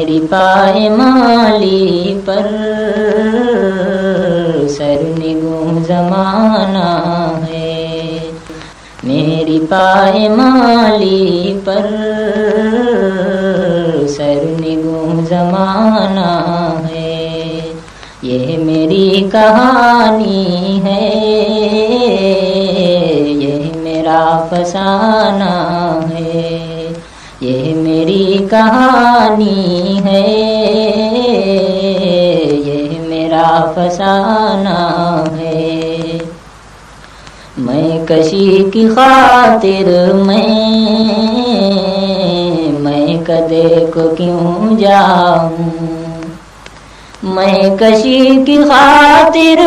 मेरी पायमाली पर सरनिगूं ज़माना है। मेरी पायमाली पर सरनिगूं ज़माना है। ये मेरी कहानी है, ये मेरा फसाना है। ये मेरी कहानी है, ये मेरा फसाना है। मैं कशी की खातिर मैं कदे को क्यों जाऊं। मैं कशी की खातिर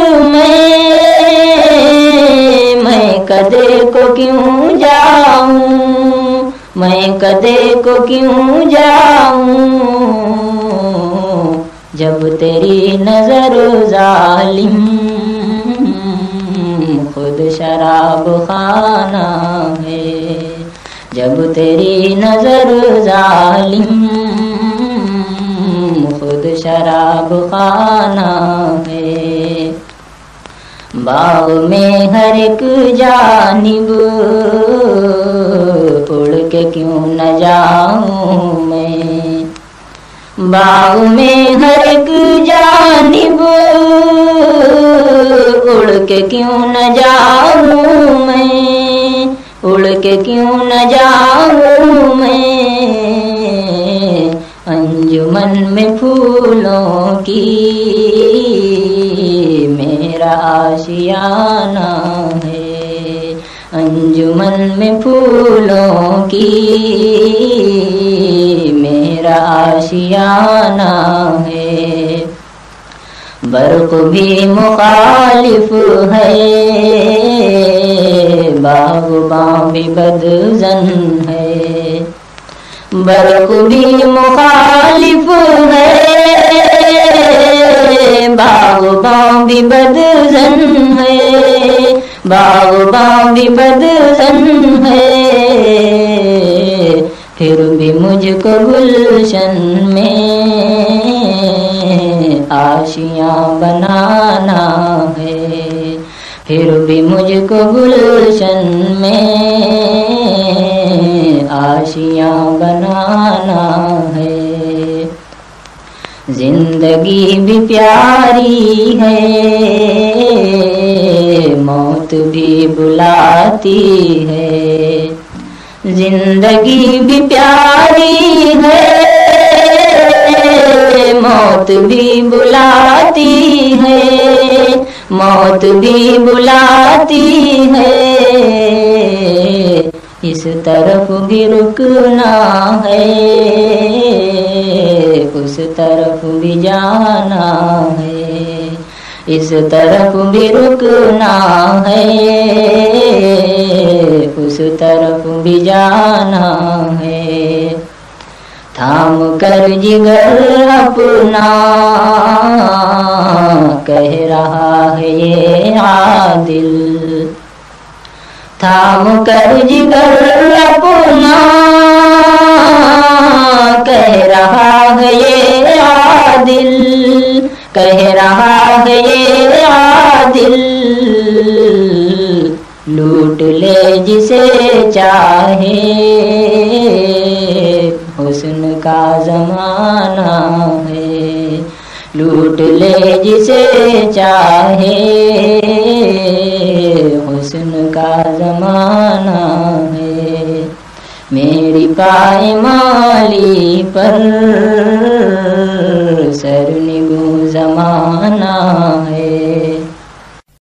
मैं कदे को क्यों जाऊं। मैं कदे को क्यों जाऊं। जब तेरी नजर जालिम खुद शराब खाना है। जब तेरी नजर जालिम खुद शराब खाना है। बाग में हर एक जानिब उड़ के क्यों न जाऊं मैं। बाग में हर एक जानिब उड़ के क्यों न जाऊं मैं। उड़ के क्यों न जाऊं मैं। अंजुमन में फूलों की मेरा आशियाना है। अंजुमन में फूलों की मेरा आशियाना है। बर्क़ भी मुखालिफ है, बाग़बां भी बदज़न है। बर्क़ भी मुखालिफ है, बाग़बां भी बदज़न है। बाग़बां भी बदज़न है। फिर भी मुझको गुलशन में आशियाँ बनाना है। फिर भी मुझको गुलशन में आशियाँ बनाना है। जिंदगी भी प्यारी है, मौत भी बुलाती है। जिंदगी भी प्यारी है, मौत भी बुलाती है। मौत भी बुलाती है। इस तरफ भी रुकना है, उस तरफ भी जाना है। इस तरफ भी रुकना है, उस तरफ भी जाना है। थाम कर जिगर अपना कह रहा है ये आदिल। थाम कर जिगर अपना कह रहा है ये आदिल। कह रहा है ये आदिल। लूट ले जिसे चाहे, हुस्न का ज़माना है। लूट ले जिसे चाहे, हुस्न का ज़माना है। मेरी पायमाली पर सरनिगूं ज़माना है।